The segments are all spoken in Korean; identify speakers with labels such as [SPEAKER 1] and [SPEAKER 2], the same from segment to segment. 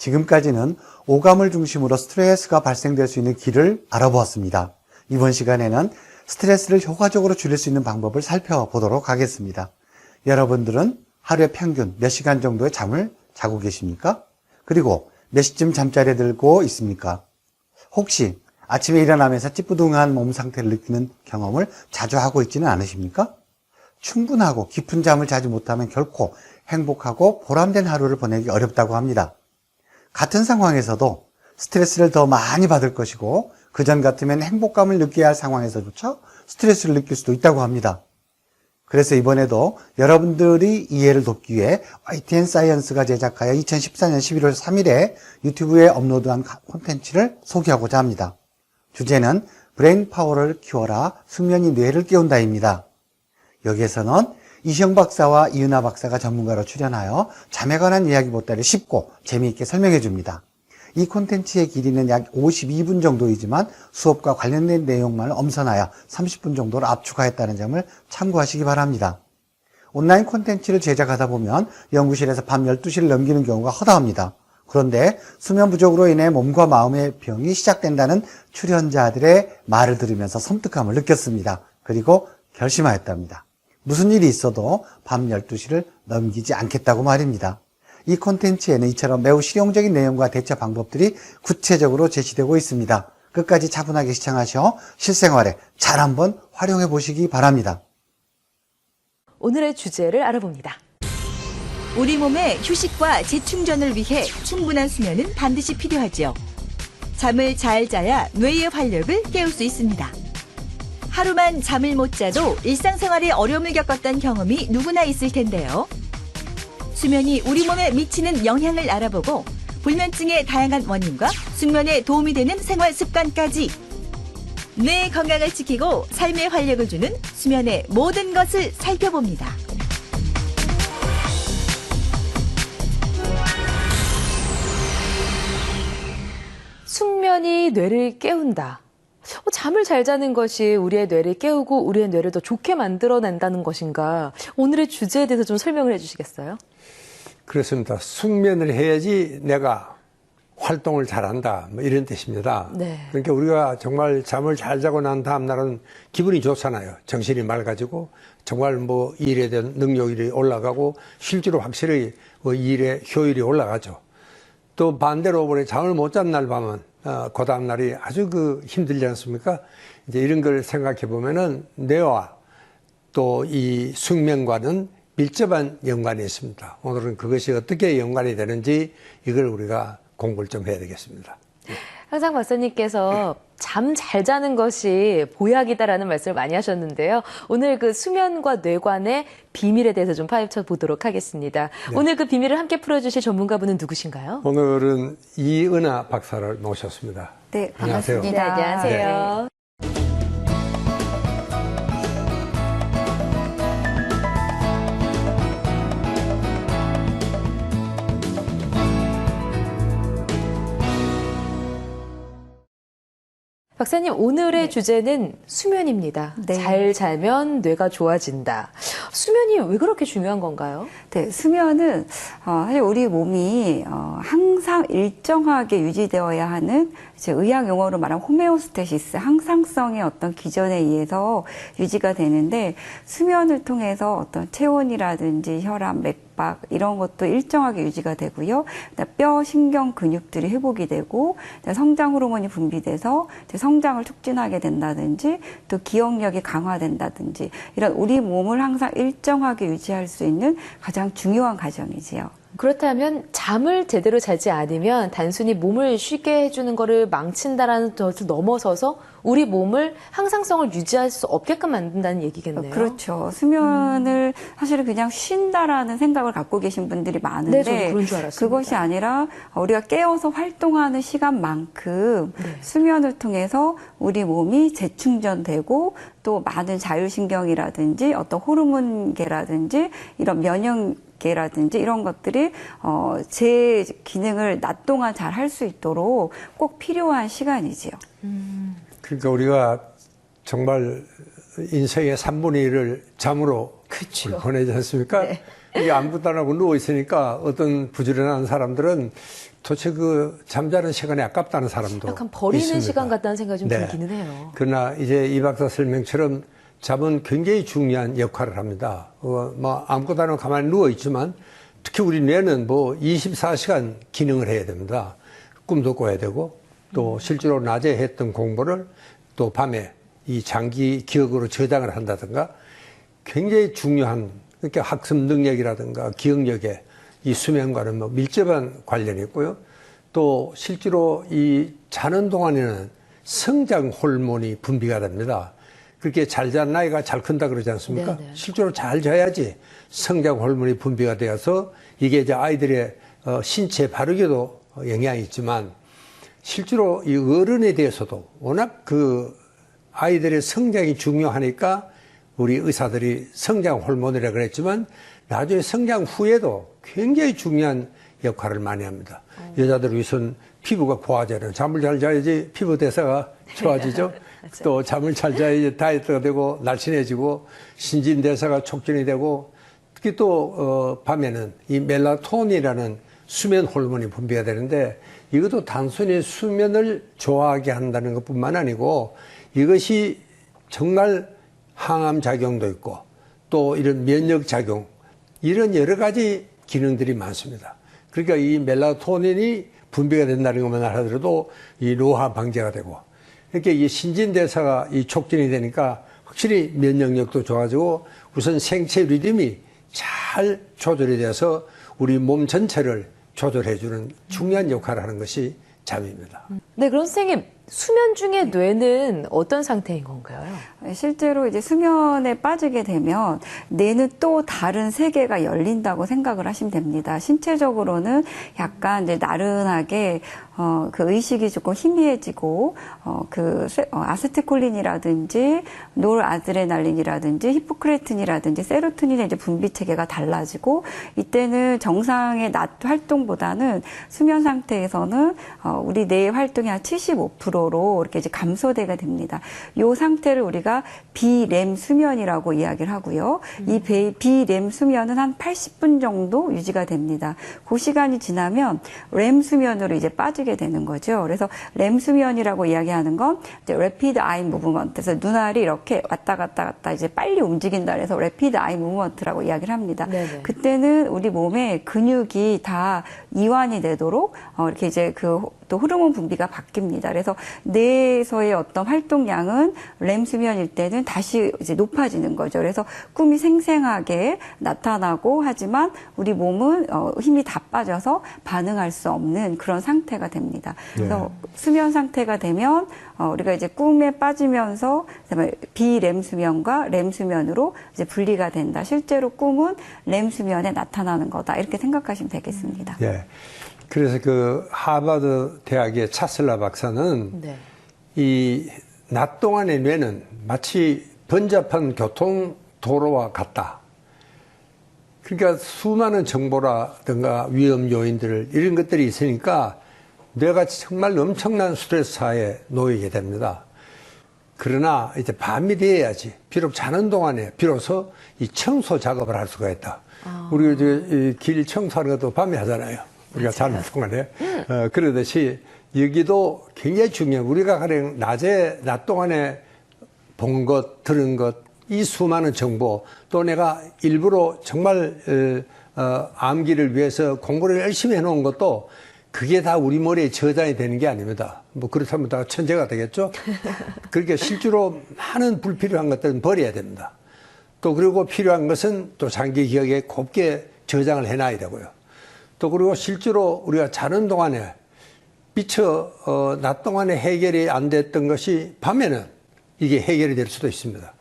[SPEAKER 1] 지금까지는 오감을 중심으로 스트레스가 발생될 수 있는 길을 알아보았습니다. 이번 시간에는 스트레스를 효과적으로 줄일 수 있는 방법을 살펴보도록 하겠습니다. 여러분들은 하루에 평균 몇 시간 정도의 잠을 자고 계십니까? 그리고 몇 시쯤 잠자리에 들고 있습니까? 혹시 아침에 일어나면서 찌뿌둥한 몸 상태를 느끼는 경험을 자주 하고 있지는 않으십니까? 충분하고 깊은 잠을 자지 못하면 결코 행복하고 보람된 하루를 보내기 어렵다고 합니다. 같은 상황에서도 스트레스를 더 많이 받을 것이고 그전 같으면 행복감을 느껴야 할 상황에서조차 스트레스를 느낄 수도 있다고 합니다. 그래서 이번에도 여러분들이 이해를 돕기 위해 YTN 사이언스가 제작하여 2014년 11월 3일에 유튜브에 업로드한 콘텐츠를 소개하고자 합니다. 주제는 브레인 파워를 키워라, 숙면이 뇌를 깨운다입니다. 여기에서는 이시영 박사와 이은하 박사가 전문가로 출연하여 잠에 관한 이야기 보따리를 쉽고 재미있게 설명해 줍니다. 이 콘텐츠의 길이는 약 52분 정도이지만 수업과 관련된 내용만을 엄선하여 30분 정도로 압축하였다는 점을 참고하시기 바랍니다. 온라인 콘텐츠를 제작하다 보면 연구실에서 밤 12시를 넘기는 경우가 허다합니다. 그런데 수면 부족으로 인해 몸과 마음의 병이 시작된다는 출연자들의 말을 들으면서 섬뜩함을 느꼈습니다. 그리고 결심하였답니다. 무슨 일이 있어도 밤 12시를 넘기지 않겠다고 말입니다. 이 콘텐츠에는 이처럼 매우 실용적인 내용과 대처 방법들이 구체적으로 제시되고 있습니다. 끝까지 차분하게 시청하셔 실생활에 잘 한번 활용해 보시기 바랍니다.
[SPEAKER 2] 오늘의 주제를 알아봅니다.
[SPEAKER 3] 우리 몸의 휴식과 재충전을 위해 충분한 수면은 반드시 필요하지요. 잠을 잘 자야 뇌의 활력을 깨울 수 있습니다. 하루만 잠을 못 자도 일상생활에 어려움을 겪었던 경험이 누구나 있을 텐데요. 수면이 우리 몸에 미치는 영향을 알아보고 불면증의 다양한 원인과 숙면에 도움이 되는 생활 습관까지 뇌 건강을 지키고 삶의 활력을 주는 수면의 모든 것을 살펴봅니다.
[SPEAKER 2] 숙면이 뇌를 깨운다. 잠을 잘 자는 것이 우리의 뇌를 깨우고 우리의 뇌를 더 좋게 만들어낸다는 것인가? 오늘의 주제에 대해서 좀 설명을 해주시겠어요?
[SPEAKER 4] 그렇습니다. 숙면을 해야지 내가 활동을 잘한다, 뭐 이런 뜻입니다.
[SPEAKER 2] 네.
[SPEAKER 4] 그러니까 우리가 정말 잠을 잘 자고 난 다음 날은 기분이 좋잖아요. 정신이 맑아지고 정말 뭐 일에 대한 능력이 올라가고 실제로 확실히 뭐 일의 효율이 올라가죠. 또 반대로 보니 잠을 못 잔 날 밤은 그 다음 날이 아주 힘들지 않습니까? 이제 이런 걸 생각해 보면은 뇌와 또 이 숙면과는 밀접한 연관이 있습니다. 오늘은 그것이 어떻게 연관이 되는지 이걸 우리가 공부를 좀 해야 되겠습니다.
[SPEAKER 2] 항상 박사님께서 잠 잘 자는 것이 보약이다라는 말씀을 많이 하셨는데요. 오늘 그 수면과 뇌관의 비밀에 대해서 좀 파헤쳐 보도록 하겠습니다.
[SPEAKER 4] 네.
[SPEAKER 2] 오늘 그 비밀을 함께 풀어주실 전문가분은 누구신가요?
[SPEAKER 4] 오늘은 이은하 박사를 모셨습니다.
[SPEAKER 5] 네,
[SPEAKER 4] 안녕하세요.
[SPEAKER 5] 반갑습니다.
[SPEAKER 2] 네, 안녕하세요. 박사님, 오늘의 주제는 수면입니다.
[SPEAKER 5] 네.
[SPEAKER 2] 잘 자면 뇌가 좋아진다. 수면이 왜 그렇게 중요한 건가요?
[SPEAKER 5] 네, 수면은 사실 우리 몸이 항상 일정하게 유지되어야 하는 이제 의학 용어로 말하면 호메오스테시스, 항상성의 어떤 기전에 의해서 유지가 되는데 수면을 통해서 어떤 체온이라든지 혈압, 맥박 이런 것도 일정하게 유지가 되고요. 뼈, 신경, 근육들이 회복이 되고 성장 호르몬이 분비돼서 성장을 촉진하게 된다든지 또 기억력이 강화된다든지 이런 우리 몸을 항상 일정하게 유지할 수 있는 가장 중요한 과정이지요.
[SPEAKER 2] 그렇다면 잠을 제대로 자지 않으면 단순히 몸을 쉬게 해주는 거를 망친다라는 것을 넘어서서 우리 몸을 항상성을 유지할 수 없게끔 만든다는 얘기겠네요.
[SPEAKER 5] 그렇죠. 수면을 사실은 그냥 쉰다라는 생각을 갖고 계신 분들이 많은데
[SPEAKER 2] 네, 저도 그런 줄 알았습니다.
[SPEAKER 5] 그것이 아니라 우리가 깨어서 활동하는 시간만큼
[SPEAKER 2] 네.
[SPEAKER 5] 수면을 통해서 우리 몸이 재충전되고 또 많은 자율신경이라든지 어떤 호르몬계라든지 이런 면역계라든지 이런 것들이 제 기능을 낮 동안 잘 할 수 있도록 꼭 필요한 시간이지요.
[SPEAKER 4] 그러니까 우리가 정말 인생의 3분의 1을 잠으로
[SPEAKER 2] 그렇죠.
[SPEAKER 4] 보내지 않습니까?
[SPEAKER 2] 네.
[SPEAKER 4] 이게 아무것도 안 하고 누워있으니까 어떤 부지런한 사람들은 도대체 그 잠자는 시간이 아깝다는 사람도
[SPEAKER 2] 약간 버리는
[SPEAKER 4] 있습니다.
[SPEAKER 2] 시간 같다는 생각이 좀
[SPEAKER 4] 네.
[SPEAKER 2] 들기는 해요.
[SPEAKER 4] 그러나 이제 이 박사 설명처럼 잠은 굉장히 중요한 역할을 합니다. 뭐 아무것도 안 하고 가만히 누워있지만 특히 우리 뇌는 뭐 24시간 기능을 해야 됩니다. 꿈도 꿔야 되고 또 실제로 낮에 했던 공부를 또 밤에 이 장기 기억으로 저장을 한다든가 굉장히 중요한 그러니까 학습 능력이라든가 기억력에 이 수면과는 뭐 밀접한 관련이 있고요. 또 실제로 이 자는 동안에는 성장 호르몬이 분비가 됩니다. 그렇게 잘 잔 나이가 잘 큰다 그러지 않습니까?
[SPEAKER 2] 네네.
[SPEAKER 4] 실제로 잘 자야지 성장 호르몬이 분비가 되어서 이게 이제 아이들의 신체 발육에도 영향이 있지만 실제로 이 어른에 대해서도 워낙 그 아이들의 성장이 중요하니까 우리 의사들이 성장 호르몬이라고 그랬지만 나중에 성장 후에도 굉장히 중요한 역할을 많이 합니다. 여자들 우선 피부가 고와져요. 잠을 잘 자야지 피부 대사가 좋아지죠. 또 잠을 잘 자야지 다이어트가 되고 날씬해지고 신진대사가 촉진이 되고 특히 또 밤에는 이 멜라토닌이라는 수면 호르몬이 분비가 되는데 이것도 단순히 수면을 좋아하게 한다는 것뿐만 아니고 이것이 정말 항암 작용도 있고 또 이런 면역 작용 이런 여러 가지 기능들이 많습니다. 그러니까 이 멜라토닌이 분비가 된다는 것만 하더라도 이 노화 방지가 되고 이렇게 이 신진대사가 이 촉진이 되니까 확실히 면역력도 좋아지고 우선 생체 리듬이 잘 조절이 돼서 우리 몸 전체를 조절해주는 중요한 역할을 하는 것이 잠입니다.
[SPEAKER 2] 네, 그럼 선생님, 수면 중에 뇌는 어떤 상태인 건가요?
[SPEAKER 5] 실제로 이제 수면에 빠지게 되면 뇌는 또 다른 세계가 열린다고 생각을 하시면 됩니다. 신체적으로는 약간 이제 나른하게 그 의식이 조금 희미해지고 아세틸콜린이라든지 노르아드레날린이라든지 히포크레틴이라든지 세로토닌의 이제 분비 체계가 달라지고 이때는 정상의 낮 활동보다는 수면 상태에서는 우리 뇌의 활동이 한 75%로 이렇게 이제 감소되게 됩니다. 이 상태를 우리가 비렘 수면이라고 이야기를 하고요. 이 비렘 수면은 한 80분 정도 유지가 됩니다. 그 시간이 지나면 렘 수면으로 이제 빠지게 되는 거죠. 그래서 렘 수면이라고 이야기하는 건 이제 rapid eye movement. 그래서 눈알이 이렇게 왔다 갔다 이제 빨리 움직인다 그래서 rapid eye movement라고 이야기를 합니다.
[SPEAKER 2] 네네.
[SPEAKER 5] 그때는 우리 몸의 근육이 다 이완이 되도록 이렇게 이제 또 호르몬 분비가 바뀝니다. 그래서 뇌에서의 어떤 활동량은 렘 수면일 때는 다시 이제 높아지는 거죠. 그래서 꿈이 생생하게 나타나고 하지만 우리 몸은 힘이 다 빠져서 반응할 수 없는 그런 상태가 됩니다. 그래서 수면 상태가 되면 우리가 이제 꿈에 빠지면서 비렘 수면과 렘 수면으로 이제 분리가 된다. 실제로 꿈은 렘 수면에 나타나는 거다. 이렇게 생각하시면 되겠습니다.
[SPEAKER 4] 예. 그래서 그 하버드 대학의 차슬라 박사는
[SPEAKER 2] 네.
[SPEAKER 4] 이 낮 동안의 뇌는 마치 번잡한 교통 도로와 같다. 그러니까 수많은 정보라든가 위험 요인들 이런 것들이 있으니까 뇌가 정말 엄청난 스트레스하에 놓이게 됩니다. 그러나 이제 밤이 되어야지 비록 자는 동안에 비로소 이 청소 작업을 할 수가 있다. 우리가 이제 길 청소하는 것도 밤에 하잖아요. 우리가 자는 동안에. 그러듯이 여기도 굉장히 중요해요. 우리가 가령 낮 동안에 본 것, 들은 것, 이 수많은 정보, 또 내가 일부러 정말 암기를 위해서 공부를 열심히 해놓은 것도 그게 다 우리 머리에 저장이 되는 게 아닙니다. 뭐 그렇다면 다 천재가 되겠죠? 그러니까 실제로 많은 불필요한 것들은 버려야 됩니다. 또 그리고 필요한 것은 또 장기 기억에 곱게 저장을 해놔야 되고요. 또 그리고 실제로 우리가 자는 동안에 미처 낮 동안에 해결이 안 됐던 것이 밤에는 이게 해결이 될 수도 있습니다.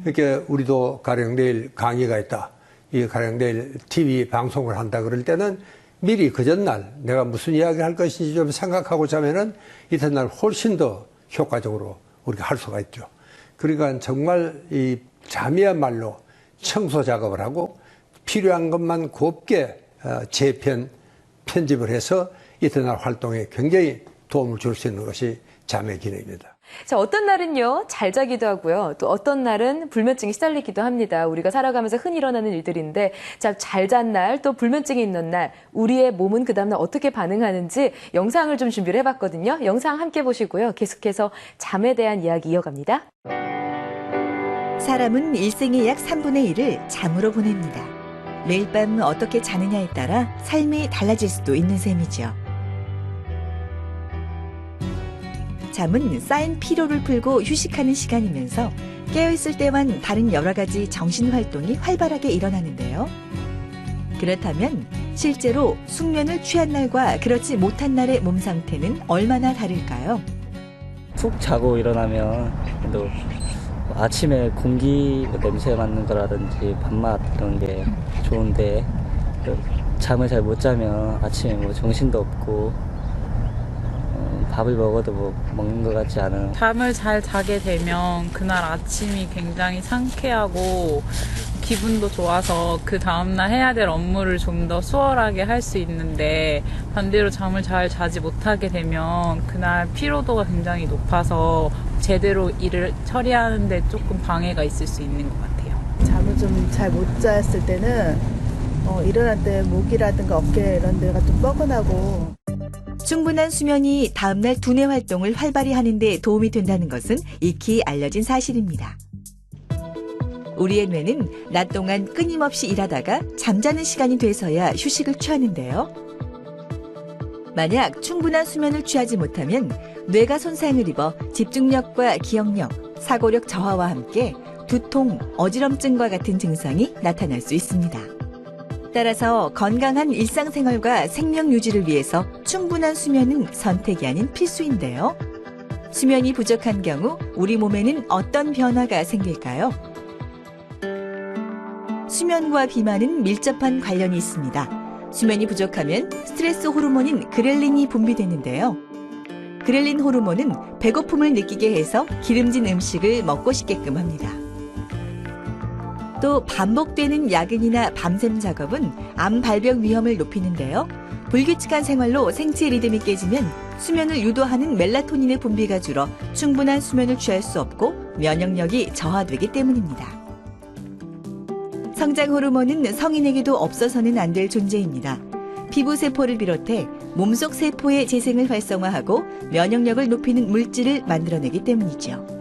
[SPEAKER 4] 그러니까 우리도 가령 내일 강의가 있다. 이 가령 내일 TV 방송을 한다 그럴 때는 미리 그 전날 내가 무슨 이야기를 할 것인지 좀 생각하고 자면은 이튿날 훨씬 더 효과적으로 우리가 할 수가 있죠. 그러니까 정말 이 잠이야말로 청소 작업을 하고 필요한 것만 곱게 편집을 해서 이튿날 활동에 굉장히 도움을 줄 수 있는 것이 잠의 기능입니다.
[SPEAKER 2] 자, 어떤 날은요, 잘 자기도 하고요. 또 어떤 날은 불면증에 시달리기도 합니다. 우리가 살아가면서 흔히 일어나는 일들인데, 자, 잘 잔 날, 또 불면증이 있는 날, 우리의 몸은 그 다음날 어떻게 반응하는지 영상을 좀 준비를 해봤거든요. 영상 함께 보시고요. 계속해서 잠에 대한 이야기 이어갑니다.
[SPEAKER 3] 사람은 일생의 약 3분의 1을 잠으로 보냅니다. 매일 밤 어떻게 자느냐에 따라 삶이 달라질 수도 있는 셈이죠. 잠은 쌓인 피로를 풀고 휴식하는 시간이면서 깨어있을 때만 다른 여러 가지 정신활동이 활발하게 일어나는데요. 그렇다면 실제로 숙면을 취한 날과 그렇지 못한 날의 몸 상태는 얼마나 다를까요?
[SPEAKER 6] 푹 자고 일어나면 또 아침에 공기 냄새 맡는 거라든지 밥맛 이런 게 좋은데 잠을 잘 못 자면 아침에 뭐 정신도 없고 밥을 먹어도 뭐 먹는 것 같지 않은.
[SPEAKER 7] 잠을 잘 자게 되면 그날 아침이 굉장히 상쾌하고 기분도 좋아서 그 다음날 해야 될 업무를 좀 더 수월하게 할 수 있는데, 반대로 잠을 잘 자지 못하게 되면 그날 피로도가 굉장히 높아서 제대로 일을 처리하는데 조금 방해가 있을 수 있는 것 같아요.
[SPEAKER 8] 잠을 좀 잘 못 잤을 때는 일어날 때 목이라든가 어깨 이런 데가 좀 뻐근하고.
[SPEAKER 3] 충분한 수면이 다음날 두뇌 활동을 활발히 하는 데 도움이 된다는 것은 익히 알려진 사실입니다. 우리의 뇌는 낮 동안 끊임없이 일하다가 잠자는 시간이 돼서야 휴식을 취하는데요. 만약 충분한 수면을 취하지 못하면 뇌가 손상을 입어 집중력과 기억력, 사고력 저하와 함께 두통, 어지럼증과 같은 증상이 나타날 수 있습니다. 따라서 건강한 일상생활과 생명 유지를 위해서 충분한 수면은 선택이 아닌 필수인데요. 수면이 부족한 경우 우리 몸에는 어떤 변화가 생길까요? 수면과 비만은 밀접한 관련이 있습니다. 수면이 부족하면 스트레스 호르몬인 그렐린이 분비되는데요. 그렐린 호르몬은 배고픔을 느끼게 해서 기름진 음식을 먹고 싶게끔 합니다. 또 반복되는 야근이나 밤샘 작업은 암 발병 위험을 높이는데요. 불규칙한 생활로 생체 리듬이 깨지면 수면을 유도하는 멜라토닌의 분비가 줄어 충분한 수면을 취할 수 없고 면역력이 저하되기 때문입니다. 성장 호르몬은 성인에게도 없어서는 안 될 존재입니다. 피부 세포를 비롯해 몸속 세포의 재생을 활성화하고 면역력을 높이는 물질을 만들어내기 때문이죠.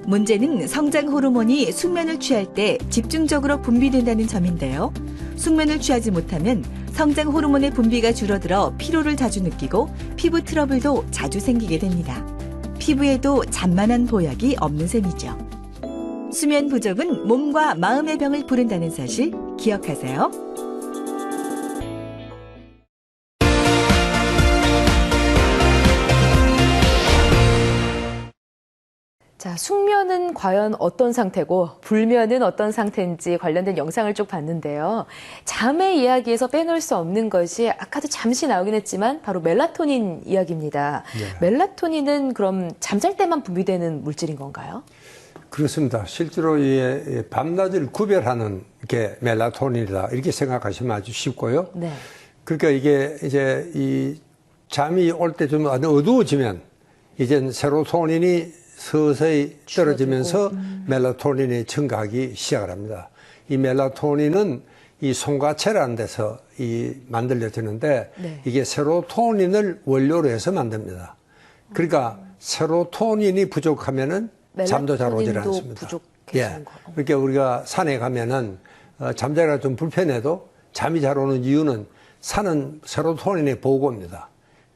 [SPEAKER 3] 문제는 성장 호르몬이 숙면을 취할 때 집중적으로 분비된다는 점인데요. 숙면을 취하지 못하면 성장 호르몬의 분비가 줄어들어 피로를 자주 느끼고 피부 트러블도 자주 생기게 됩니다. 피부에도 잔만한 보약이 없는 셈이죠. 수면 부족은 몸과 마음의 병을 부른다는 사실 기억하세요.
[SPEAKER 2] 자, 숙면은 과연 어떤 상태고 불면은 어떤 상태인지 관련된 영상을 쭉 봤는데요. 잠의 이야기에서 빼놓을 수 없는 것이 아까도 잠시 나오긴 했지만 바로 멜라토닌 이야기입니다.
[SPEAKER 4] 네.
[SPEAKER 2] 멜라토닌은 그럼 잠잘 때만 분비되는 물질인 건가요?
[SPEAKER 4] 그렇습니다. 실제로 이 밤낮을 구별하는 게 멜라토닌이다 이렇게 생각하시면 아주 쉽고요.
[SPEAKER 2] 네.
[SPEAKER 4] 그러니까 이게 이제 이 잠이 올 때 좀 어두워지면 이제 세로토닌이 서서히 떨어지면서 멜라토닌이 증가하기 시작을 합니다. 이 멜라토닌은 이 송가체라는 데서 만들어지는데
[SPEAKER 2] 네.
[SPEAKER 4] 이게 세로토닌을 원료로 해서 만듭니다. 그러니까 세로토닌이 부족하면은 잠도 잘 오질
[SPEAKER 2] 멜라토닌도
[SPEAKER 4] 않습니다.
[SPEAKER 2] 부족해지는 거.
[SPEAKER 4] 그러니까 우리가 산에 가면은 잠자기가 좀 불편해도 잠이 잘 오는 이유는 산은 세로토닌의 보고입니다.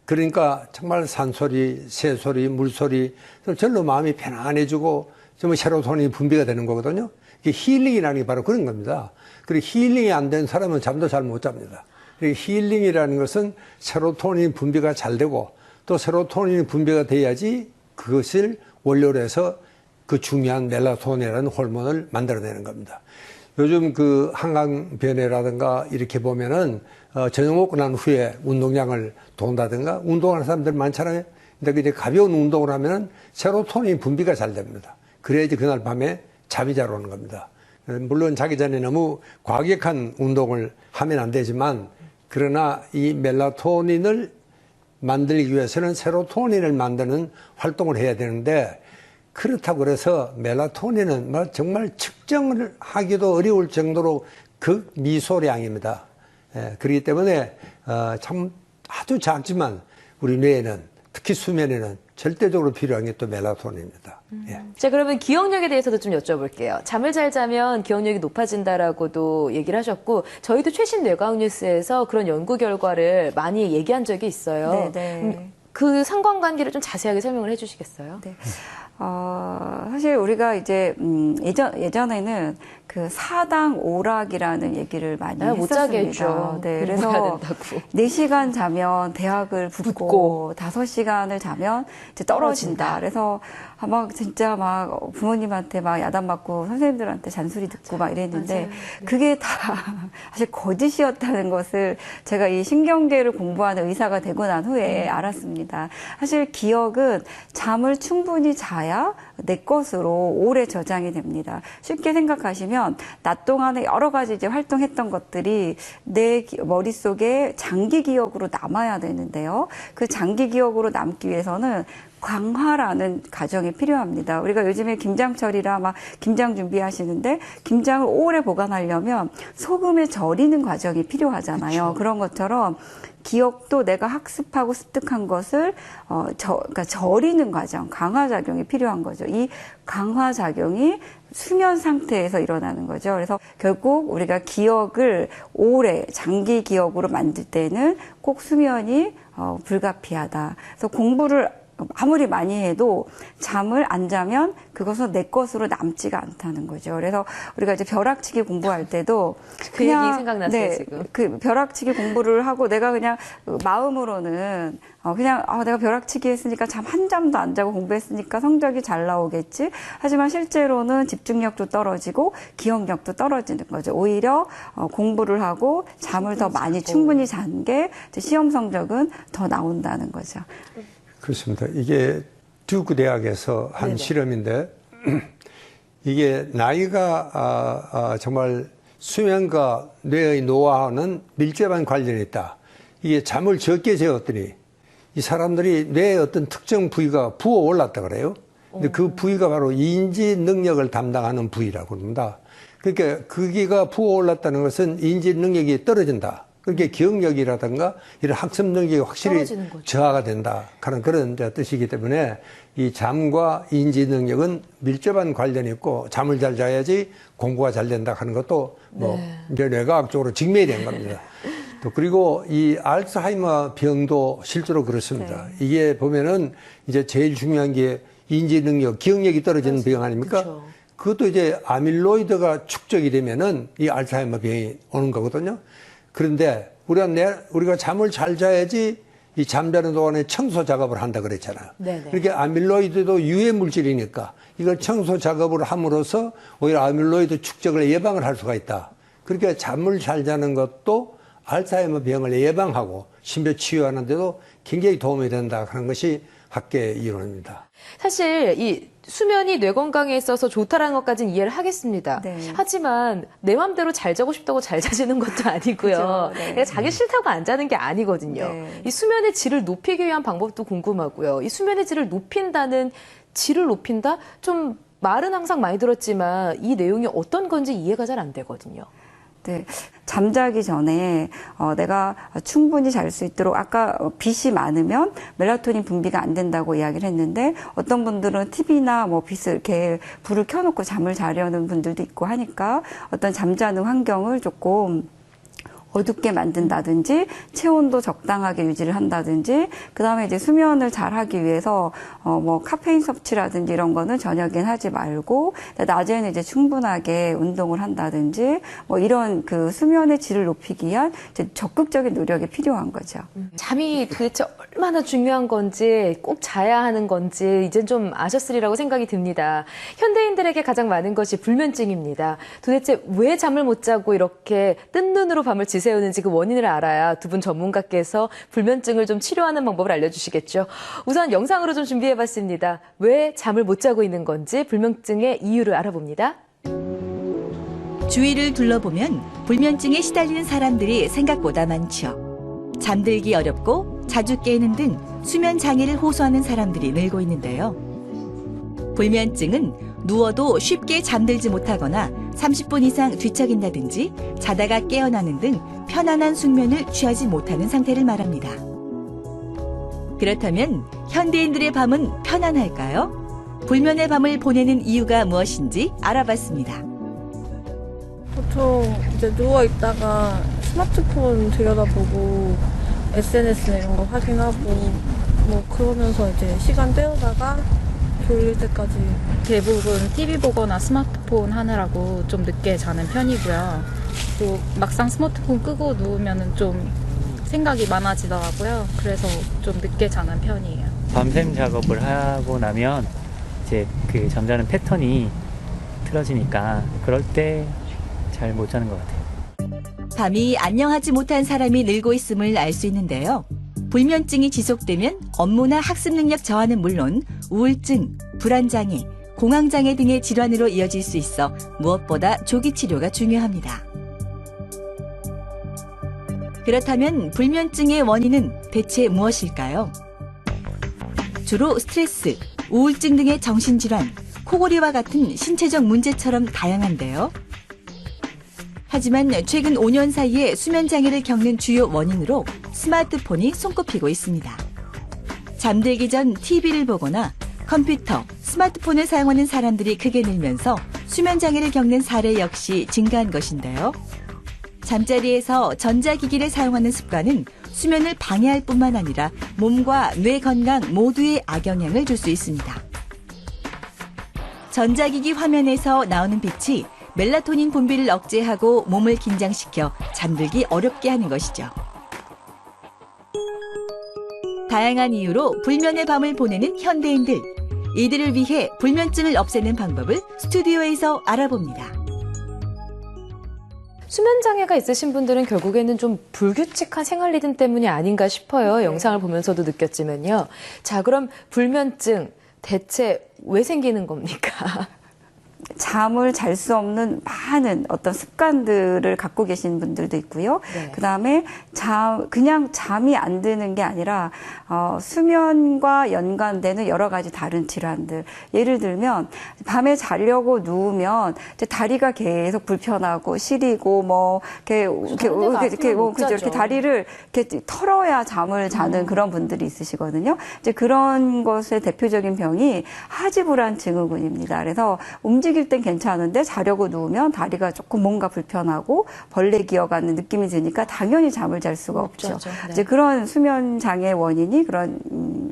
[SPEAKER 4] 그러니까 정말 산소리, 새소리, 물소리, 절로 마음이 편안해지고 좀 세로토닌이 분비가 되는 거거든요. 이게 힐링이라는 게 바로 그런 겁니다. 그리고 힐링이 안 된 사람은 잠도 잘 못 잡니다. 힐링이라는 것은 세로토닌 분비가 잘 되고 또 세로토닌 분비가 돼야지 그것을 원료로 해서 그 중요한 멜라토닌이라는 호르몬을 만들어내는 겁니다. 요즘 그 한강변에라든가 이렇게 보면은 저녁 먹고 난 후에 운동장을 돈다든가 운동하는 사람들 많잖아요. 근데 이제 가벼운 운동을 하면은 세로토닌 분비가 잘 됩니다. 그래야지 그날 밤에 잠이 잘 오는 겁니다. 물론 자기 전에 너무 과격한 운동을 하면 안 되지만 그러나 이 멜라토닌을 만들기 위해서는 세로토닌을 만드는 활동을 해야 되는데 그렇다고 그래서 멜라토닌은 뭐 정말 측정을 하기도 어려울 정도로 극미소량입니다. 그렇기 때문에 참 아주 작지만 우리 뇌에는 특히 수면에는 절대적으로 필요한 게 또 멜라토닌입니다. 예.
[SPEAKER 2] 자, 그러면 기억력에 대해서도 좀 여쭤볼게요. 잠을 잘 자면 기억력이 높아진다라고도 얘기를 하셨고, 저희도 최신 뇌과학 뉴스에서 그런 연구 결과를 많이 얘기한 적이 있어요.
[SPEAKER 5] 네.
[SPEAKER 2] 그 상관관계를 좀 자세하게 설명을 해주시겠어요?
[SPEAKER 5] 네. 사실 우리가 이제 예전에는 그 사당 오락이라는 얘기를 많이
[SPEAKER 2] 못 자게
[SPEAKER 5] 했었습니다.
[SPEAKER 2] 했죠.
[SPEAKER 5] 네,
[SPEAKER 2] 공부해야
[SPEAKER 5] 그래서
[SPEAKER 2] 된다고.
[SPEAKER 5] 4시간 자면 대학을 붙고 5시간을 자면 이제 떨어진다. 그래서 막 진짜 막 부모님한테 막 야단 맞고 선생님들한테 잔소리 듣고 막 이랬는데
[SPEAKER 2] 맞아요.
[SPEAKER 5] 그게 다 사실 거짓이었다는 것을 제가 이 신경계를 공부하는 의사가 되고 난 후에 알았습니다. 사실 기억은 잠을 충분히 자야 내 것으로 오래 저장이 됩니다. 쉽게 생각하시면 낮 동안에 여러 가지 이제 활동했던 것들이 내 머릿속에 장기 기억으로 남아야 되는데요. 그 장기 기억으로 남기 위해서는 강화라는 과정이 필요합니다. 우리가 요즘에 김장철이라 막 김장 준비하시는데 김장을 오래 보관하려면 소금에 절이는 과정이 필요하잖아요. 그렇죠. 그런 것처럼 기억도 내가 학습하고 습득한 것을 그러니까 절이는 과정, 강화작용이 필요한 거죠. 이 강화작용이 수면 상태에서 일어나는 거죠. 그래서 결국 우리가 기억을 오래 장기 기억으로 만들 때는 꼭 수면이 불가피하다. 그래서 공부를 아무리 많이 해도 잠을 안 자면 그것은 내 것으로 남지가 않다는 거죠. 그래서 우리가 이제 벼락치기 공부할 때도
[SPEAKER 2] 그 얘기 생각났어요, 지금.
[SPEAKER 5] 그 벼락치기 공부를 하고 내가 그냥 마음으로는 그냥 내가 벼락치기 했으니까 잠 한 잠도 안 자고 공부했으니까 성적이 잘 나오겠지. 하지만 실제로는 집중력도 떨어지고 기억력도 떨어지는 거죠. 오히려 공부를 하고 잠을 더 많이 충분히 잔 게 시험 성적은 더 나온다는 거죠.
[SPEAKER 4] 그렇습니다. 이게 듀크 대학에서 한
[SPEAKER 2] 네네.
[SPEAKER 4] 실험인데 이게 나이가 정말 수면과 뇌의 노화와는 밀접한 관련이 있다. 이게 잠을 적게 재웠더니 이 사람들이 뇌의 어떤 특정 부위가 부어 올랐다 그래요. 근데 그 부위가 바로 인지 능력을 담당하는 부위라고 합니다. 그러니까 거기가 부어 올랐다는 것은 인지 능력이 떨어진다. 그게 기억력이라든가 이런 학습 능력이 확실히 저하가 된다 하는 그런 뜻이기 때문에 이 잠과 인지 능력은 밀접한 관련이 있고 잠을 잘 자야지 공부가 잘 된다 하는 것도 뭐 이제 뇌과학적으로 증명이 된 겁니다. 또 그리고 이 알츠하이머 병도 실제로 그렇습니다.
[SPEAKER 5] 네.
[SPEAKER 4] 이게 보면은 이제 제일 중요한 게 인지 능력, 기억력이 떨어지는 병 아닙니까?
[SPEAKER 2] 그렇죠.
[SPEAKER 4] 그것도 이제 아밀로이드가 축적이 되면은 이 알츠하이머 병이 오는 거거든요. 그런데 우리가 잠을 잘 자야지 이 잠자는 동안에 청소 작업을 한다 그랬잖아요.
[SPEAKER 2] 네네.
[SPEAKER 4] 그렇게 아밀로이드도 유해 물질이니까 이걸 청소 작업을 함으로써 오히려 아밀로이드 축적을 예방을 할 수가 있다. 그렇게 잠을 잘 자는 것도 알츠하이머 병을 예방하고 심지어 치유하는 데도 굉장히 도움이 된다 하는 것이 학계 이론입니다.
[SPEAKER 2] 사실 이 수면이 뇌 건강에 있어서 좋다라는 것까지는 이해를 하겠습니다.
[SPEAKER 5] 네.
[SPEAKER 2] 하지만 내 맘대로 잘 자고 싶다고 잘 자지는 것도 아니고요.
[SPEAKER 5] 그죠, 네.
[SPEAKER 2] 그러니까 자기 싫다고 안 자는 게 아니거든요.
[SPEAKER 5] 네.
[SPEAKER 2] 이 수면의 질을 높이기 위한 방법도 궁금하고요. 이 수면의 질을 높인다는 질을 높인다? 좀 말은 항상 많이 들었지만 이 내용이 어떤 건지 이해가 잘 안 되거든요.
[SPEAKER 5] 네. 잠자기 전에 내가 충분히 잘 수 있도록 아까 빛이 많으면 멜라토닌 분비가 안 된다고 이야기를 했는데 어떤 분들은 TV나 뭐 빛을 이렇게 불을 켜놓고 잠을 자려는 분들도 있고 하니까 어떤 잠자는 환경을 조금 어둡게 만든다든지 체온도 적당하게 유지를 한다든지 그다음에 이제 수면을 잘 하기 위해서 뭐 카페인 섭취라든지 이런 거는 저녁엔 하지 말고 낮에는 이제 충분하게 운동을 한다든지 뭐 이런 그 수면의 질을 높이기 위한 이제 적극적인 노력이 필요한 거죠.
[SPEAKER 2] 잠이 도대체 얼마나 중요한 건지 꼭 자야 하는 건지 이젠 좀 아셨으리라고 생각이 듭니다. 현대인들에게 가장 많은 것이 불면증입니다. 도대체 왜 잠을 못 자고 이렇게 뜬 눈으로 밤을 지새우는지 그 원인을 알아야 두 분 전문가께서 불면증을 좀 치료하는 방법을 알려주시겠죠. 우선 영상으로 좀 준비해봤습니다. 왜 잠을 못 자고 있는 건지 불면증의 이유를 알아봅니다.
[SPEAKER 3] 주위를 둘러보면 불면증에 시달리는 사람들이 생각보다 많죠. 잠들기 어렵고 자주 깨는 등 수면 장애를 호소하는 사람들이 늘고 있는데요. 불면증은 누워도 쉽게 잠들지 못하거나 30분 이상 뒤척인다든지 자다가 깨어나는 등 편안한 숙면을 취하지 못하는 상태를 말합니다. 그렇다면 현대인들의 밤은 편안할까요? 불면의 밤을 보내는 이유가 무엇인지 알아봤습니다.
[SPEAKER 9] 보통 이제 누워 있다가 스마트폰 들여다보고 SNS나 이런 거 확인하고 뭐 그러면서 이제 시간 때우다가 졸릴 때까지
[SPEAKER 7] 대부분 TV 보거나 스마트폰 하느라고 좀 늦게 자는 편이고요. 또 막상 스마트폰 끄고 누우면은 좀 생각이 많아지더라고요. 그래서 좀 늦게 자는 편이에요.
[SPEAKER 6] 밤샘 작업을 하고 나면 이제 그 잠자는 패턴이 틀어지니까 그럴 때 잘 못 자는 것 같아요.
[SPEAKER 3] 밤이 안녕하지 못한 사람이 늘고 있음을 알 수 있는데요. 불면증이 지속되면 업무나 학습 능력 저하는 물론 우울증, 불안장애, 공황장애 등의 질환으로 이어질 수 있어 무엇보다 조기 치료가 중요합니다. 그렇다면 불면증의 원인은 대체 무엇일까요? 주로 스트레스, 우울증 등의 정신질환, 코골이와 같은 신체적 문제처럼 다양한데요. 하지만 최근 5년 사이에 수면장애를 겪는 주요 원인으로 스마트폰이 손꼽히고 있습니다. 잠들기 전 TV를 보거나 컴퓨터, 스마트폰을 사용하는 사람들이 크게 늘면서 수면장애를 겪는 사례 역시 증가한 것인데요. 잠자리에서 전자기기를 사용하는 습관은 수면을 방해할 뿐만 아니라 몸과 뇌 건강 모두에 악영향을 줄 수 있습니다. 전자기기 화면에서 나오는 빛이 멜라토닌 분비를 억제하고 몸을 긴장시켜 잠들기 어렵게 하는 것이죠. 다양한 이유로 불면의 밤을 보내는 현대인들. 이들을 위해 불면증을 없애는 방법을 스튜디오에서 알아봅니다.
[SPEAKER 2] 수면장애가 있으신 분들은 결국에는 좀 불규칙한 생활 리듬 때문이 아닌가 싶어요. 영상을 보면서도 느꼈지만요. 자, 그럼 불면증 대체 왜 생기는 겁니까?
[SPEAKER 5] 잠을 잘 수 없는 많은 어떤 습관들을 갖고 계신 분들도 있고요.
[SPEAKER 2] 네.
[SPEAKER 5] 그다음에 그냥 잠이 안 드는 게 아니라 수면과 연관되는 여러 가지 다른 질환들. 예를 들면 밤에 자려고 누우면 이제 다리가 계속 불편하고 시리고 뭐 이렇게 다리를 이렇게 털어야 잠을 자는 그런 분들이 있으시거든요. 이제 그런 것의 대표적인 병이 하지불안 증후군입니다. 그래서 움직일 땐 괜찮은데 자려고 누우면 다리가 조금 뭔가 불편하고 벌레 기어가는 느낌이 드니까 당연히 잠을 잘 수가 없죠.
[SPEAKER 2] 네.
[SPEAKER 5] 이제 그런 수면 장애 원인이 그런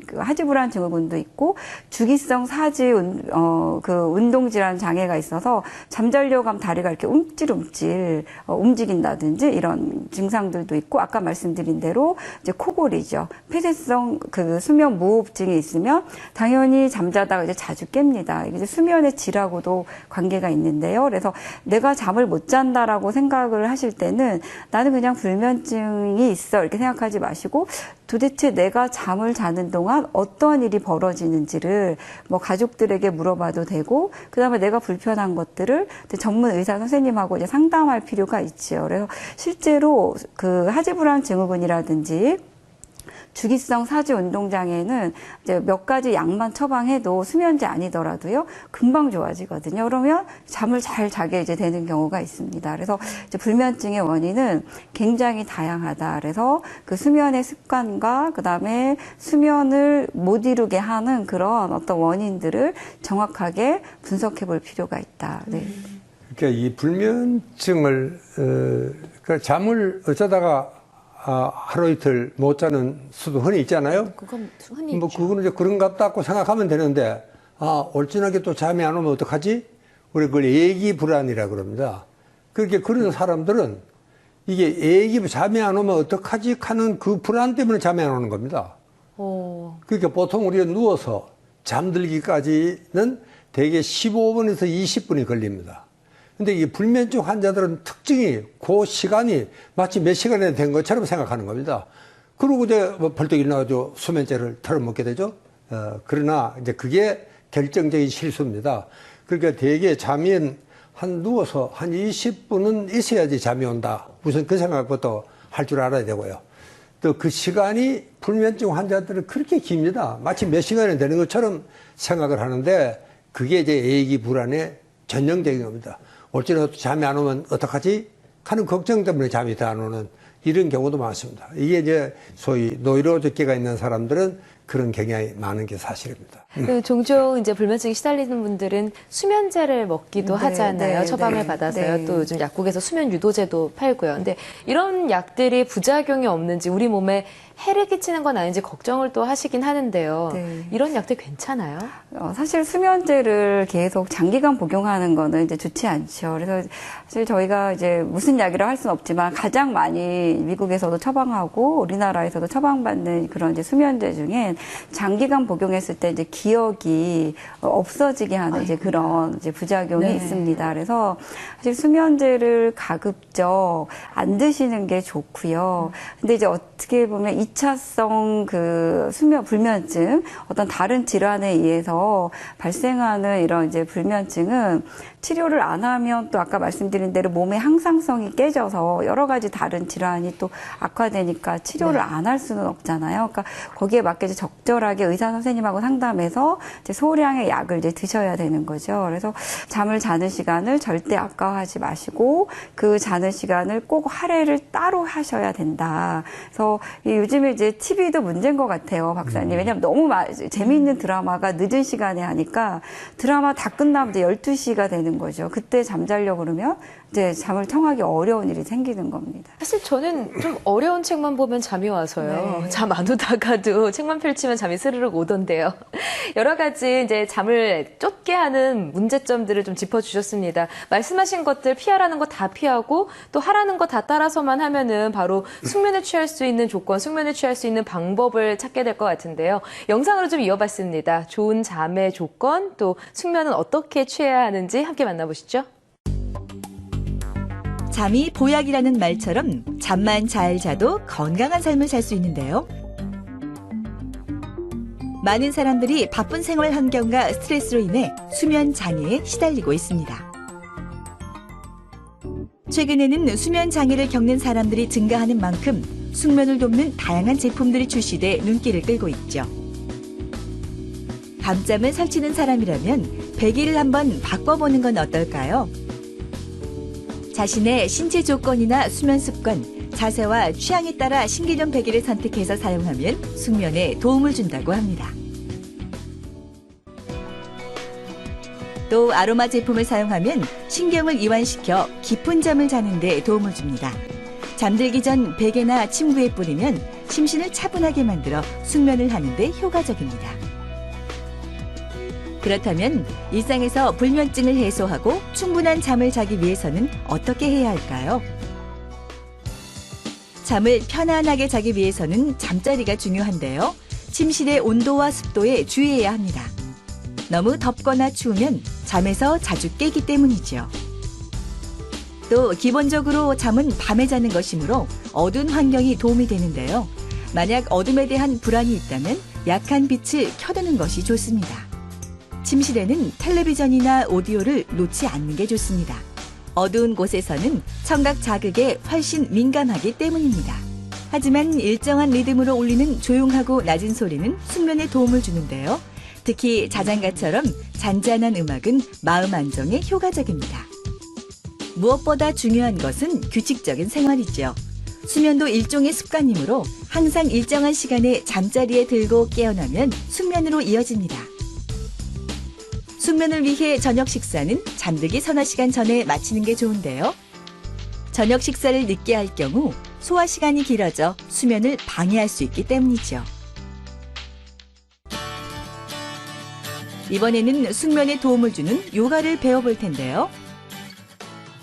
[SPEAKER 5] 그 하지불안 증후군도 있고 주기성 사지 운동 질환 장애가 있어서 잠자려고 하면 다리가 이렇게 움찔움찔 움직인다든지 이런 증상들도 있고 아까 말씀드린 대로 이제 코골이죠. 폐쇄성 그 수면 무호흡증이 있으면 당연히 잠자다가 이제 자주 깹니다. 이게 수면의 질하고도 관계가 있는데요. 그래서 내가 잠을 못 잔다라고 생각을 하실 때는 나는 그냥 불면증이 있어 이렇게 생각하지 마시고 도대체 내가 잠을 자는 동안 어떤 일이 벌어지는지를 뭐 가족들에게 물어봐도 되고 그다음에 내가 불편한 것들을 전문 의사 선생님하고 이제 상담할 필요가 있지요. 그래서 실제로 그 하지불안 증후군이라든지 주기성 사지 운동 장애는 이제 몇 가지 약만 처방해도 수면제 아니더라도요 금방 좋아지거든요. 그러면 잠을 잘 자게 이제 되는 경우가 있습니다. 그래서 이제 불면증의 원인은 굉장히 다양하다. 그래서 그 수면의 습관과 그다음에 수면을 못 이루게 하는 그런 어떤 원인들을 정확하게 분석해 볼 필요가 있다. 네.
[SPEAKER 4] 그러니까 이 불면증을 그 잠을 어쩌다가 하루 이틀 못 자는 수도 흔히 있잖아요.
[SPEAKER 2] 그건 흔히
[SPEAKER 4] 뭐
[SPEAKER 2] 있죠.
[SPEAKER 4] 그거는 이제 그런 것 같다고 생각하면 되는데 올진하게 또 잠이 안 오면 어떡하지? 우리 그걸 예기 불안이라 그럽니다. 그렇게 그런 사람들은 이게 예기 잠이 안 오면 어떡하지 하는 그 불안 때문에 잠이 안 오는 겁니다. 그러니까 보통 우리가 누워서 잠들기까지는 대개 15분에서 20분이 걸립니다. 근데 이 불면증 환자들은 특징이 그 시간이 마치 몇 시간이나 된 것처럼 생각하는 겁니다. 그러고 이제 벌떡 일어나가지고 수면제를 털어먹게 되죠. 그러나 이제 그게 결정적인 실수입니다. 그러니까 대개 잠이 누워서 한 20분은 있어야지 잠이 온다. 우선 그 생각부터 할 줄 알아야 되고요. 또 그 시간이 불면증 환자들은 그렇게 깁니다. 마치 몇 시간이 되는 것처럼 생각을 하는데 그게 이제 애기 불안의 전형적인 겁니다. 어찌나 잠이 안 오면 어떡하지? 하는 걱정 때문에 잠이 더 안 오는 이런 경우도 많습니다. 이게 이제 소위 노이로제계가 있는 사람들은 그런 경향이 많은 게 사실입니다.
[SPEAKER 2] 종종 이제 불면증에 시달리는 분들은 수면제를 먹기도
[SPEAKER 5] 네,
[SPEAKER 2] 하잖아요.
[SPEAKER 5] 네,
[SPEAKER 2] 처방을
[SPEAKER 5] 네.
[SPEAKER 2] 받아서요.
[SPEAKER 5] 네.
[SPEAKER 2] 또 요즘 약국에서 수면 유도제도 팔고요. 근데 이런 약들이 부작용이 없는지 우리 몸에 해를 끼치는 건 아닌지 걱정을 또 하시긴 하는데요.
[SPEAKER 5] 네.
[SPEAKER 2] 이런 약들 괜찮아요?
[SPEAKER 5] 사실 수면제를 계속 장기간 복용하는 거는 이제 좋지 않죠. 그래서 사실 저희가 이제 무슨 약이라고 할 수는 없지만 가장 많이 미국에서도 처방하고 우리나라에서도 처방받는 그런 이제 수면제 중엔 장기간 복용했을 때 이제 기억이 없어지게 하는 이제 그런 이제 부작용이
[SPEAKER 2] 네.
[SPEAKER 5] 있습니다. 그래서 사실 수면제를 가급적 안 드시는 게 좋고요. 근데 이제 어떻게 보면 2차성 그 수면 불면증, 어떤 다른 질환에 의해서 발생하는 이런 이제 불면증은 치료를 안 하면 또 아까 말씀드린 대로 몸의 항상성이 깨져서 여러 가지 다른 질환이 또 악화되니까 치료를 안 할 수는 없잖아요. 그러니까 거기에 맞게 이제 적절하게 의사 선생님하고 상담해서 이제 소량의 약을 이제 드셔야 되는 거죠. 그래서 잠을 자는 시간을 절대 아까워하지 마시고 그 자는 시간을 꼭 할애를 따로 하셔야 된다. 그래서 요즘에 이제 TV도 문제인 것 같아요, 박사님. 왜냐하면 너무 재미있는 드라마가 늦은 시간에 하니까 드라마 다 끝나면 이제 12시가 되는 거죠. 그때 잠자려고 그러면 이제 잠을 청하기 어려운 일이 생기는 겁니다.
[SPEAKER 2] 사실 저는 좀 어려운 책만 보면 잠이 와서요.
[SPEAKER 5] 네.
[SPEAKER 2] 잠 안 오다가도 책만 펼치면 잠이 스르륵 오던데요. 여러 가지 이제 잠을 쫓게 하는 문제점들을 좀 짚어주셨습니다. 말씀하신 것들 피하라는 거 다 피하고 또 하라는 거 다 따라서만 하면은 바로 숙면에 취할 수 있는 조건, 숙면에 취할 수 있는 방법을 찾게 될 것 같은데요. 영상으로 좀 이어봤습니다. 좋은 잠의 조건, 또 숙면은 어떻게 취해야 하는지 함께 만나보시죠.
[SPEAKER 3] 잠이 보약이라는 말처럼 잠만 잘 자도 건강한 삶을 살 수 있는데요. 많은 사람들이 바쁜 생활 환경과 스트레스로 인해 수면 장애에 시달리고 있습니다. 최근에는 수면 장애를 겪는 사람들이 증가하는 만큼 숙면을 돕는 다양한 제품들이 출시돼 눈길을 끌고 있죠. 밤잠을 설치는 사람이라면 베개를 한번 바꿔보는 건 어떨까요? 자신의 신체 조건이나 수면 습관, 자세와 취향에 따라 신개념 베개를 선택해서 사용하면 숙면에 도움을 준다고 합니다. 또 아로마 제품을 사용하면 신경을 이완시켜 깊은 잠을 자는 데 도움을 줍니다. 잠들기 전 베개나 침구에 뿌리면 심신을 차분하게 만들어 숙면을 하는 데 효과적입니다. 그렇다면 일상에서 불면증을 해소하고 충분한 잠을 자기 위해서는 어떻게 해야 할까요? 잠을 편안하게 자기 위해서는 잠자리가 중요한데요. 침실의 온도와 습도에 주의해야 합니다. 너무 덥거나 추우면 잠에서 자주 깨기 때문이죠. 또 기본적으로 잠은 밤에 자는 것이므로 어두운 환경이 도움이 되는데요. 만약 어둠에 대한 불안이 있다면 약한 빛을 켜두는 것이 좋습니다. 침실에는 텔레비전이나 오디오를 놓지 않는 게 좋습니다. 어두운 곳에서는 청각 자극에 훨씬 민감하기 때문입니다. 하지만 일정한 리듬으로 울리는 조용하고 낮은 소리는 숙면에 도움을 주는데요. 특히 자장가처럼 잔잔한 음악은 마음 안정에 효과적입니다. 무엇보다 중요한 것은 규칙적인 생활이죠. 수면도 일종의 습관이므로 항상 일정한 시간에 잠자리에 들고 깨어나면 숙면으로 이어집니다. 숙면을 위해 저녁 식사는 잠들기 서너 시간 전에 마치는 게 좋은데요. 저녁 식사를 늦게 할 경우 소화 시간이 길어져 수면을 방해할 수 있기 때문이죠. 이번에는 숙면에 도움을 주는 요가를 배워볼 텐데요.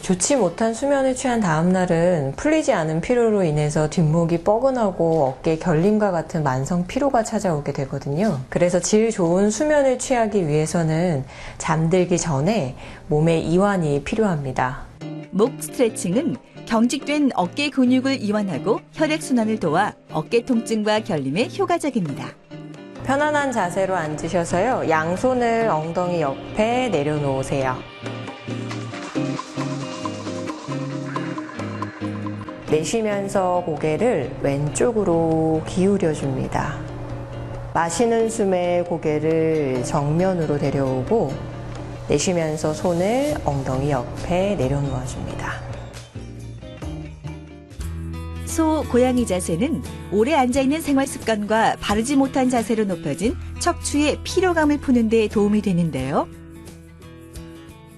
[SPEAKER 10] 좋지 못한 수면에 취한 다음 날은 풀리지 않은 피로로 인해서 뒷목이 뻐근하고 어깨 결림과 같은 만성 피로가 찾아오게 되거든요. 그래서 질 좋은 수면을 취하기 위해서는 잠들기 전에 몸의 이완이 필요합니다.
[SPEAKER 3] 목 스트레칭은 경직된 어깨 근육을 이완하고 혈액순환을 도와 어깨 통증과 결림에 효과적입니다.
[SPEAKER 10] 편안한 자세로 앉으셔서요. 양손을 엉덩이 옆에 내려놓으세요. 내쉬면서 고개를 왼쪽으로 기울여 줍니다. 마시는 숨에 고개를 정면으로 데려오고 내쉬면서 손을 엉덩이 옆에 내려놓아 줍니다.
[SPEAKER 3] 소, 고양이 자세는 오래 앉아있는 생활 습관과 바르지 못한 자세로 높아진 척추의 피로감을 푸는 데 도움이 되는데요.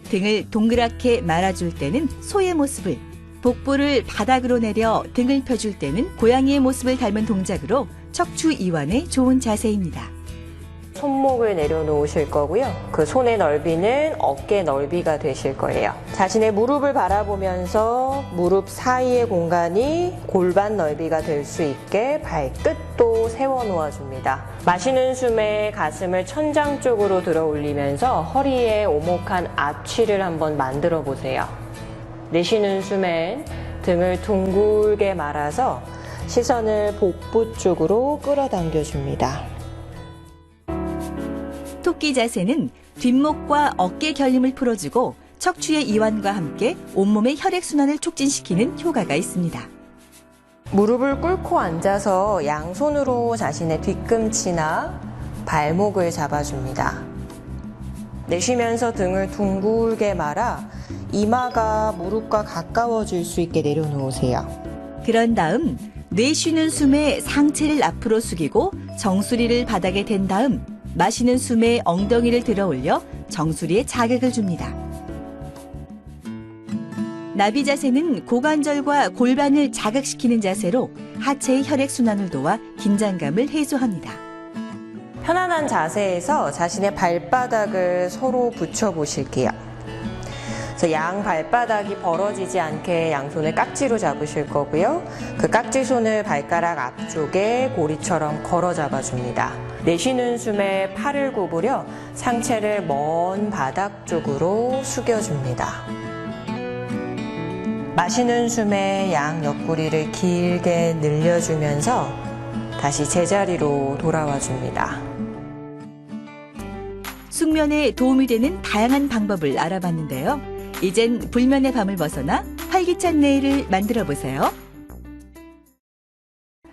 [SPEAKER 3] 등을 동그랗게 말아줄 때는 소의 모습을, 복부를 바닥으로 내려 등을 펴줄 때는 고양이의 모습을 닮은 동작으로 척추 이완에 좋은 자세입니다.
[SPEAKER 10] 손목을 내려놓으실 거고요. 그 손의 넓이는 어깨 넓이가 되실 거예요. 자신의 무릎을 바라보면서 무릎 사이의 공간이 골반 넓이가 될 수 있게 발끝도 세워 놓아 줍니다. 마시는 숨에 가슴을 천장 쪽으로 들어 올리면서 허리에 오목한 아취를 한번 만들어 보세요. 내쉬는 숨엔 등을 둥글게 말아서 시선을 복부 쪽으로 끌어당겨 줍니다.
[SPEAKER 3] 토끼 자세는 뒷목과 어깨 결림을 풀어주고 척추의 이완과 함께 온몸의 혈액순환을 촉진시키는 효과가 있습니다.
[SPEAKER 10] 무릎을 꿇고 앉아서 양손으로 자신의 뒤꿈치나 발목을 잡아줍니다. 내쉬면서 등을 둥글게 말아 이마가 무릎과 가까워질 수 있게 내려놓으세요.
[SPEAKER 3] 그런 다음 내쉬는 숨에 상체를 앞으로 숙이고 정수리를 바닥에 댄 다음 마시는 숨에 엉덩이를 들어 올려 정수리에 자극을 줍니다. 나비 자세는 고관절과 골반을 자극시키는 자세로 하체의 혈액순환을 도와 긴장감을 해소합니다.
[SPEAKER 10] 편안한 자세에서 자신의 발바닥을 서로 붙여보실게요. 그래서 양 발바닥이 벌어지지 않게 양손을 깍지로 잡으실 거고요. 그 깍지손을 발가락 앞쪽에 고리처럼 걸어 잡아줍니다. 내쉬는 숨에 팔을 구부려 상체를 먼 바닥 쪽으로 숙여줍니다. 마시는 숨에 양 옆구리를 길게 늘려주면서 다시 제자리로 돌아와 줍니다.
[SPEAKER 3] 숙면에 도움이 되는 다양한 방법을 알아봤는데요. 이젠 불면의 밤을 벗어나 활기찬 내일을 만들어 보세요.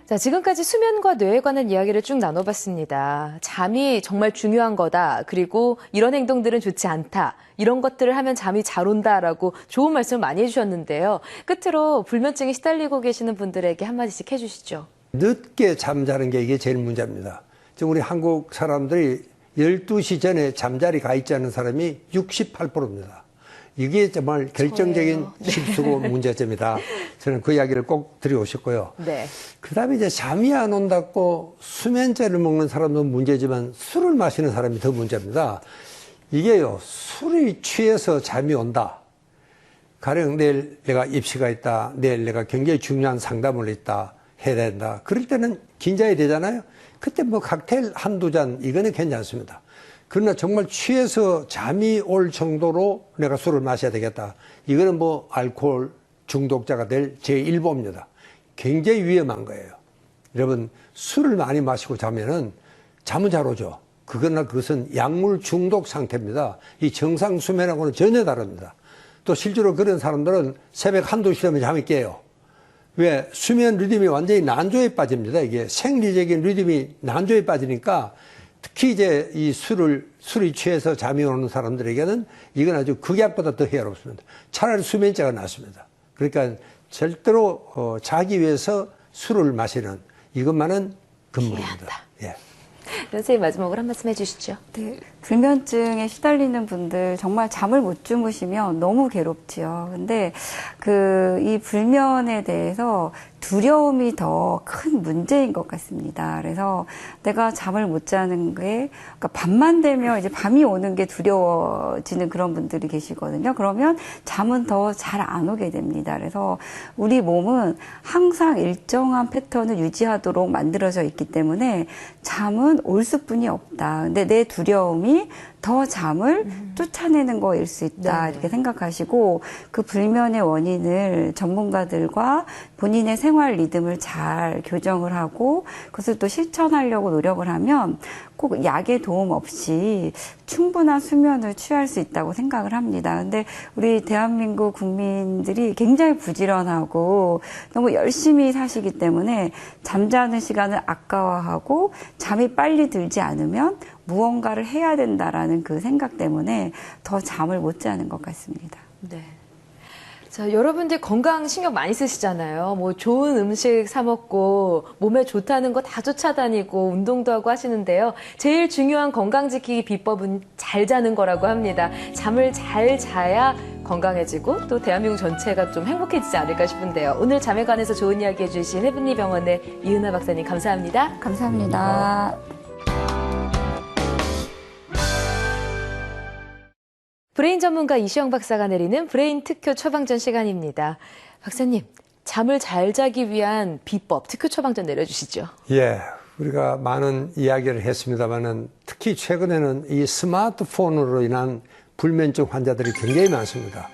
[SPEAKER 2] 자, 지금까지 수면과 뇌에 관한 이야기를 쭉 나눠봤습니다. 잠이 정말 중요한 거다. 그리고 이런 행동들은 좋지 않다. 이런 것들을 하면 잠이 잘 온다라고 좋은 말씀 많이 해주셨는데요. 끝으로 불면증에 시달리고 계시는 분들에게 한마디씩 해주시죠.
[SPEAKER 4] 늦게 잠자는 게 이게 제일 문제입니다. 지금 우리 한국 사람들이 12시 전에 잠자리 가 있지 않은 사람이 68%입니다. 이게 정말 결정적인 실수고 문제점이다. 저는 그 이야기를 꼭 드리고 싶고요.
[SPEAKER 2] 네.
[SPEAKER 4] 그 다음에 이제 잠이 안 온다고 수면제를 먹는 사람도 문제지만 술을 마시는 사람이 더 문제입니다. 이게요, 술이 취해서 잠이 온다. 가령 내일 내가 입시가 있다. 내일 내가 굉장히 중요한 상담을 있다. 해야 된다. 그럴 때는 긴장이 되잖아요. 그때 뭐 칵테일 한두 잔 이거는 괜찮습니다. 그러나 정말 취해서 잠이 올 정도로 내가 술을 마셔야 되겠다. 이거는 뭐 알코올 중독자가 될 제1보입니다. 굉장히 위험한 거예요. 여러분, 술을 많이 마시고 자면은 잠은 잘 오죠. 그러나 그것은 약물 중독 상태입니다. 이 정상 수면하고는 전혀 다릅니다. 또 실제로 그런 사람들은 새벽 한두 시 되면 잠이 깨요. 왜? 수면 리듬이 완전히 난조에 빠집니다. 이게 생리적인 리듬이 난조에 빠지니까 특히 이제 이 술이 취해서 잠이 오는 사람들에게는 이건 아주 극약보다 더 해롭습니다. 차라리 수면제가 낫습니다. 그러니까 절대로 자기 위해서 술을 마시는 이것만은 금물입니다. 예.
[SPEAKER 2] 선생님 마지막으로 한 말씀 해주시죠.
[SPEAKER 5] 네, 불면증에 시달리는 분들 정말 잠을 못 주무시면 너무 괴롭지요. 근데 이 불면에 대해서 두려움이 더 큰 문제인 것 같습니다. 그래서 내가 잠을 못 자는 게, 그러니까 밤만 되면 이제 밤이 오는 게 두려워지는 그런 분들이 계시거든요. 그러면 잠은 더 잘 안 오게 됩니다. 그래서 우리 몸은 항상 일정한 패턴을 유지하도록 만들어져 있기 때문에 잠은 올 수뿐이 없다. 근데 내 두려움이 더 잠을 쫓아내는 거일 수 있다
[SPEAKER 2] 네.
[SPEAKER 5] 이렇게 생각하시고 그 불면의 원인을 전문가들과 본인의 생활 리듬을 잘 교정을 하고 그것을 또 실천하려고 노력을 하면 꼭 약의 도움 없이 충분한 수면을 취할 수 있다고 생각을 합니다. 근데 우리 대한민국 국민들이 굉장히 부지런하고 너무 열심히 사시기 때문에 잠자는 시간을 아까워하고 잠이 빨리 들지 않으면 무언가를 해야 된다라는 그 생각 때문에 더 잠을 못 자는 것 같습니다.
[SPEAKER 2] 네. 자, 여러분들 건강 신경 많이 쓰시잖아요. 뭐 좋은 음식 사 먹고 몸에 좋다는 거 다 쫓아다니고 운동도 하고 하시는데요. 제일 중요한 건강 지키기 비법은 잘 자는 거라고 합니다. 잠을 잘 자야 건강해지고 또 대한민국 전체가 좀 행복해지지 않을까 싶은데요. 오늘 잠에 관해서 좋은 이야기 해주신 헤븐리 병원의 이은하 박사님 감사합니다.
[SPEAKER 5] 감사합니다.
[SPEAKER 2] 브레인 전문가 이시영 박사가 내리는 브레인 특효 처방전 시간입니다. 박사님, 잠을 잘 자기 위한 비법, 특효 처방전 내려주시죠.
[SPEAKER 4] 예, 우리가 많은 이야기를 했습니다만은 특히 최근에는 이 스마트폰으로 인한 불면증 환자들이 굉장히 많습니다.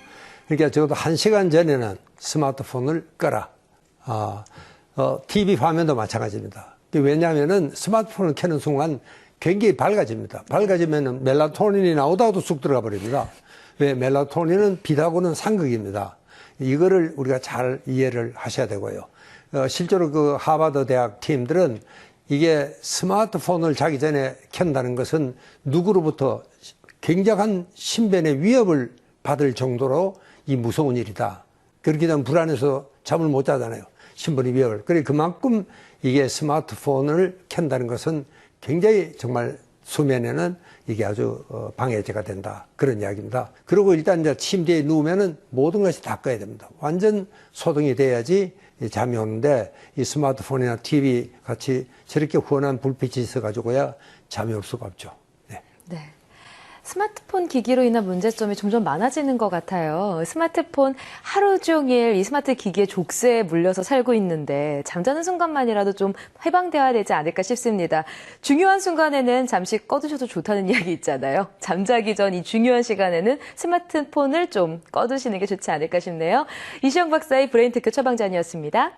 [SPEAKER 4] 그러니까 적어도 1시간 전에는 스마트폰을 끄라. TV 화면도 마찬가지입니다. 왜냐하면은 스마트폰을 켜는 순간 굉장히 밝아집니다. 밝아지면은 멜라토닌이 나오다가도 쑥 들어가 버립니다. 왜? 멜라토닌은 빛하고는 상극입니다. 이거를 우리가 잘 이해를 하셔야 되고요. 실제로 그 하버드 대학 팀들은 이게 스마트폰을 자기 전에 켠다는 것은 누구로부터 굉장한 신변의 위협을 받을 정도로 이 무서운 일이다. 그렇게 되면 불안해서 잠을 못 자잖아요. 신변의 위협을. 그래 그만큼 이게 스마트폰을 켠다는 것은 굉장히 정말 수면에는 이게 아주 방해제가 된다. 그런 이야기입니다. 그리고 일단 이제 침대에 누우면은 모든 것이 다 꺼야 됩니다. 완전 소등이 돼야지 잠이 오는데 이 스마트폰이나 TV 같이 저렇게 환한 불빛이 있어가지고야 잠이 올 수가 없죠. 네.
[SPEAKER 2] 네. 스마트폰 기기로 인한 문제점이 점점 많아지는 것 같아요. 스마트폰 하루 종일 이 스마트 기기의 족쇄에 물려서 살고 있는데 잠자는 순간만이라도 좀 해방되어야 되지 않을까 싶습니다. 중요한 순간에는 잠시 꺼두셔도 좋다는 이야기 있잖아요. 잠자기 전 이 중요한 시간에는 스마트폰을 좀 꺼두시는 게 좋지 않을까 싶네요. 이시영 박사의 브레인 특효 처방전이었습니다.